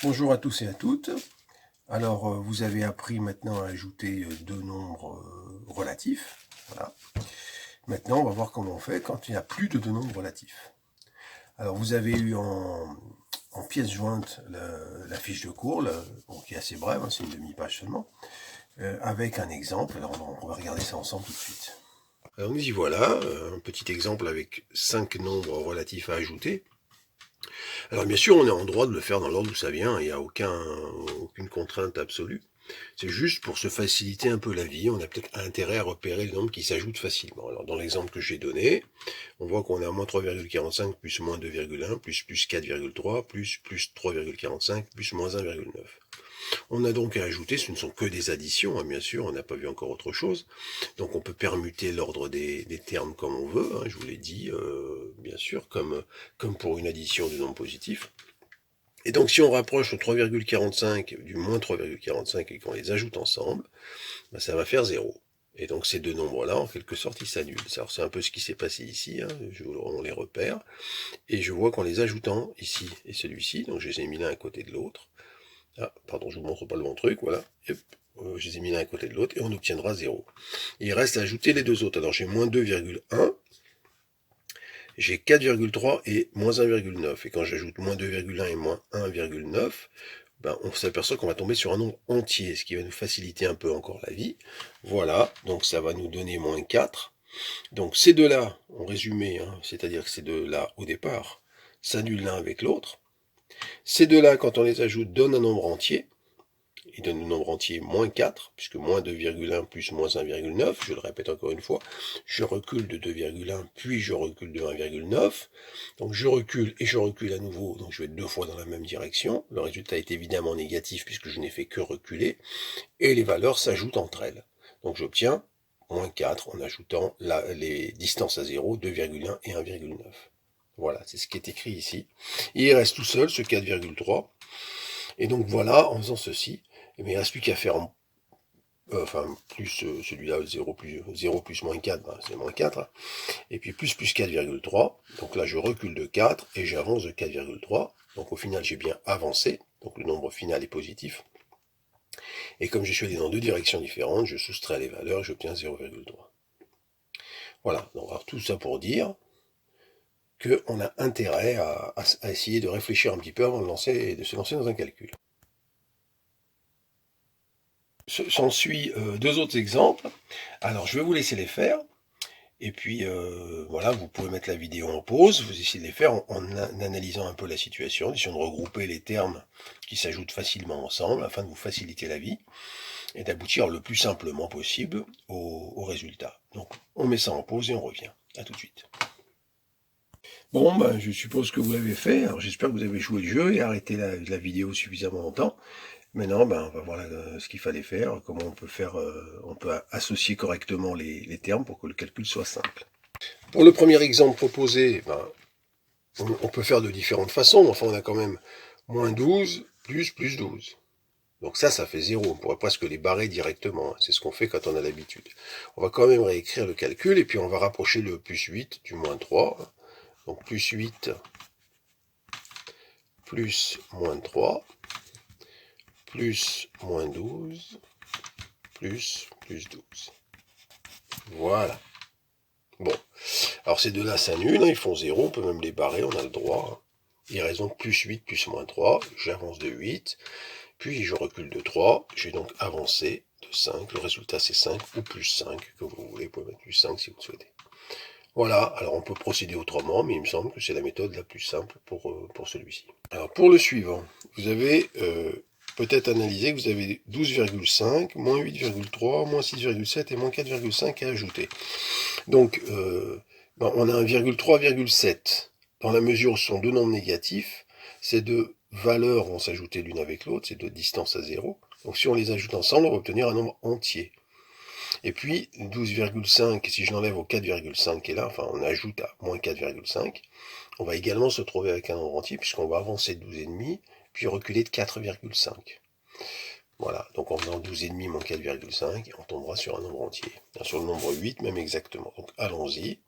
Bonjour à tous et à toutes. Alors, vous avez appris maintenant à ajouter deux nombres relatifs. Voilà. Maintenant, on va voir comment on fait quand il n'y a plus de deux nombres relatifs. Alors, vous avez eu en pièce jointe la fiche de cours, qui est assez brève, hein, c'est une demi-page seulement, avec un exemple. Alors, on va regarder ça ensemble tout de suite. Alors, nous y voilà, un petit exemple avec 5 nombres relatifs à ajouter. Alors bien sûr, on est en droit de le faire dans l'ordre où ça vient, il n'y a aucune contrainte absolue. C'est juste pour se faciliter un peu la vie, on a peut-être intérêt à repérer le nombre qui s'ajoute facilement. Alors dans l'exemple que j'ai donné, on voit qu'on a moins 3,45 plus moins 2,1 plus 4,3 plus 3,45 plus moins 1,9. On a donc à ajouter, ce ne sont que des additions, hein, bien sûr, on n'a pas vu encore autre chose. Donc on peut permuter l'ordre des termes comme on veut, hein, je vous l'ai dit, bien sûr, comme pour une addition de nombres positifs. Et donc si on rapproche le 3,45 du moins 3,45 et qu'on les ajoute ensemble, ben, ça va faire 0. Et donc ces deux nombres-là, en quelque sorte, ils s'annulent. Alors c'est un peu ce qui s'est passé ici, hein, on les repère, et je vois qu'en les ajoutant ici et celui-ci, donc je les ai mis l'un à côté de l'autre, ah, pardon, je vous montre pas le bon truc, voilà, hop, je les ai mis l'un à côté de l'autre, et on obtiendra 0. Il reste à ajouter les deux autres, alors j'ai moins 2,1, j'ai 4,3 et moins 1,9, et quand j'ajoute moins 2,1 et moins 1,9, ben, on s'aperçoit qu'on va tomber sur un nombre entier, ce qui va nous faciliter un peu encore la vie. Voilà, donc ça va nous donner moins 4. Donc ces deux-là, en résumé, hein, c'est-à-dire que ces deux-là, au départ, s'annulent l'un avec l'autre. Ces deux-là, quand on les ajoute, donnent un nombre entier. Ils donnent le nombre entier moins 4, puisque moins 2,1 plus moins 1,9, je le répète encore une fois, je recule de 2,1, puis je recule de 1,9, donc je recule et je recule à nouveau, donc je vais deux fois dans la même direction, le résultat est évidemment négatif puisque je n'ai fait que reculer, et les valeurs s'ajoutent entre elles. Donc j'obtiens moins 4 en ajoutant les distances à 0, 2,1 et 1,9. Voilà, c'est ce qui est écrit ici. Et il reste tout seul, ce 4,3. Et donc voilà, en faisant ceci, il ne reste plus qu'à faire plus celui-là, 0 plus moins 4, ben, c'est moins 4. Et puis plus 4,3. Donc là, je recule de 4 et j'avance de 4,3. Donc au final, j'ai bien avancé. Donc le nombre final est positif. Et comme je suis allé dans deux directions différentes, je soustrais les valeurs et j'obtiens 0,3. Voilà, donc alors, tout ça pour dire qu'on a intérêt à essayer de réfléchir un petit peu avant de se lancer dans un calcul. S'ensuit deux autres exemples. Alors je vais vous laisser les faire. Et puis voilà, vous pouvez mettre la vidéo en pause, vous essayez de les faire en analysant un peu la situation, essayant de regrouper les termes qui s'ajoutent facilement ensemble afin de vous faciliter la vie et d'aboutir le plus simplement possible au résultat. Donc on met ça en pause et on revient. À tout de suite. Bon, ben, je suppose que vous l'avez fait. Alors j'espère que vous avez joué le jeu et arrêté la vidéo suffisamment longtemps. Maintenant, ben, on va voir ce qu'il fallait faire, comment on peut faire, on peut associer correctement les termes pour que le calcul soit simple. Pour le premier exemple proposé, ben, on peut faire de différentes façons. Enfin, on a quand même moins 12 plus 12. Donc ça fait 0. On pourrait presque les barrer directement. C'est ce qu'on fait quand on a l'habitude. On va quand même réécrire le calcul et puis on va rapprocher le plus 8 du moins 3. Donc plus 8 plus moins 3 plus moins 12 plus 12. Voilà. Bon. Alors ces deux-là s'annulent, hein, ils font 0. On peut même les barrer, on a le droit. Il reste donc plus 8 plus moins 3. J'avance de 8. Puis je recule de 3, j'ai donc avancé de 5, le résultat c'est 5 ou plus 5, que vous voulez, vous pouvez mettre plus 5 si vous le souhaitez. Voilà, alors on peut procéder autrement, mais il me semble que c'est la méthode la plus simple pour celui-ci. Alors pour le suivant, vous avez peut-être analysé que vous avez 12,5, moins 8,3, moins 6,7 et moins 4,5 à ajouter. Donc on a un 3,7. Dans la mesure où ce sont deux nombres négatifs, ces deux valeurs vont s'ajouter l'une avec l'autre, ces deux distances à 0. Donc si on les ajoute ensemble, on va obtenir un nombre entier. Et puis 12,5, si je l'enlève au 4,5 qui est là, enfin on ajoute à moins 4,5, on va également se trouver avec un nombre entier puisqu'on va avancer de 12,5, puis reculer de 4,5. Voilà, donc en faisant 12,5 moins 4,5, on tombera sur un nombre entier. Sur le nombre 8 même exactement. Donc allons-y.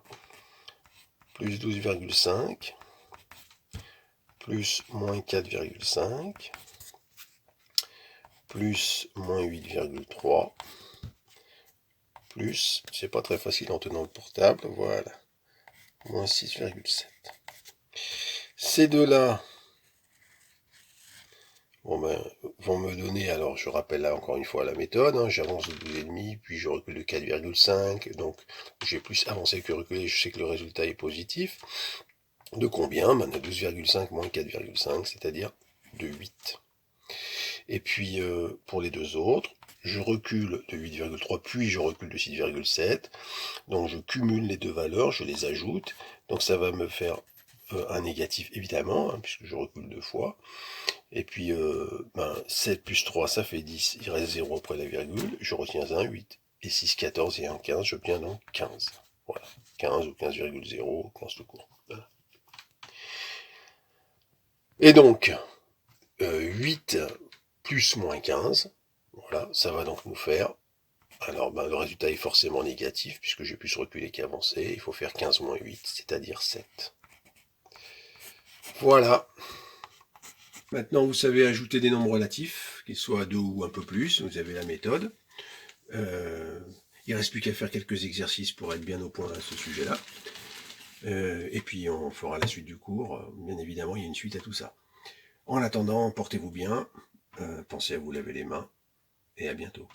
Plus 12,5 plus moins 4,5 plus moins 8,3, plus, c'est pas très facile en tenant le portable, voilà, moins 6,7. Ces deux-là vont me donner, alors je rappelle là encore une fois la méthode, hein, j'avance de 12,5, puis je recule de 4,5, donc j'ai plus avancé que reculé, je sais que le résultat est positif. De combien? De 12,5 moins 4,5, c'est-à-dire de 8. Et puis pour les deux autres, je recule de 8,3, puis je recule de 6,7. Donc je cumule les deux valeurs, je les ajoute. Donc ça va me faire un négatif évidemment, hein, puisque je recule deux fois. Et puis 7 plus 3, ça fait 10. Il reste 0 après la virgule. Je retiens un 8. Et 6, 14 et 1, 15. J'obtiens donc 15. Voilà. 15 ou 15,0, 15 tout court. Voilà. Et donc, 8 plus moins 15. Voilà, ça va donc nous faire... Alors, le résultat est forcément négatif, puisque j'ai plus reculer qu'avancer. Il faut faire 15 moins 8, c'est-à-dire 7. Voilà. Maintenant, vous savez ajouter des nombres relatifs, qu'ils soient à 2 ou un peu plus. Vous avez la méthode. Il ne reste plus qu'à faire quelques exercices pour être bien au point à ce sujet-là. Et puis, on fera la suite du cours. Bien évidemment, il y a une suite à tout ça. En attendant, portez-vous bien. Pensez à vous laver les mains. Et à bientôt.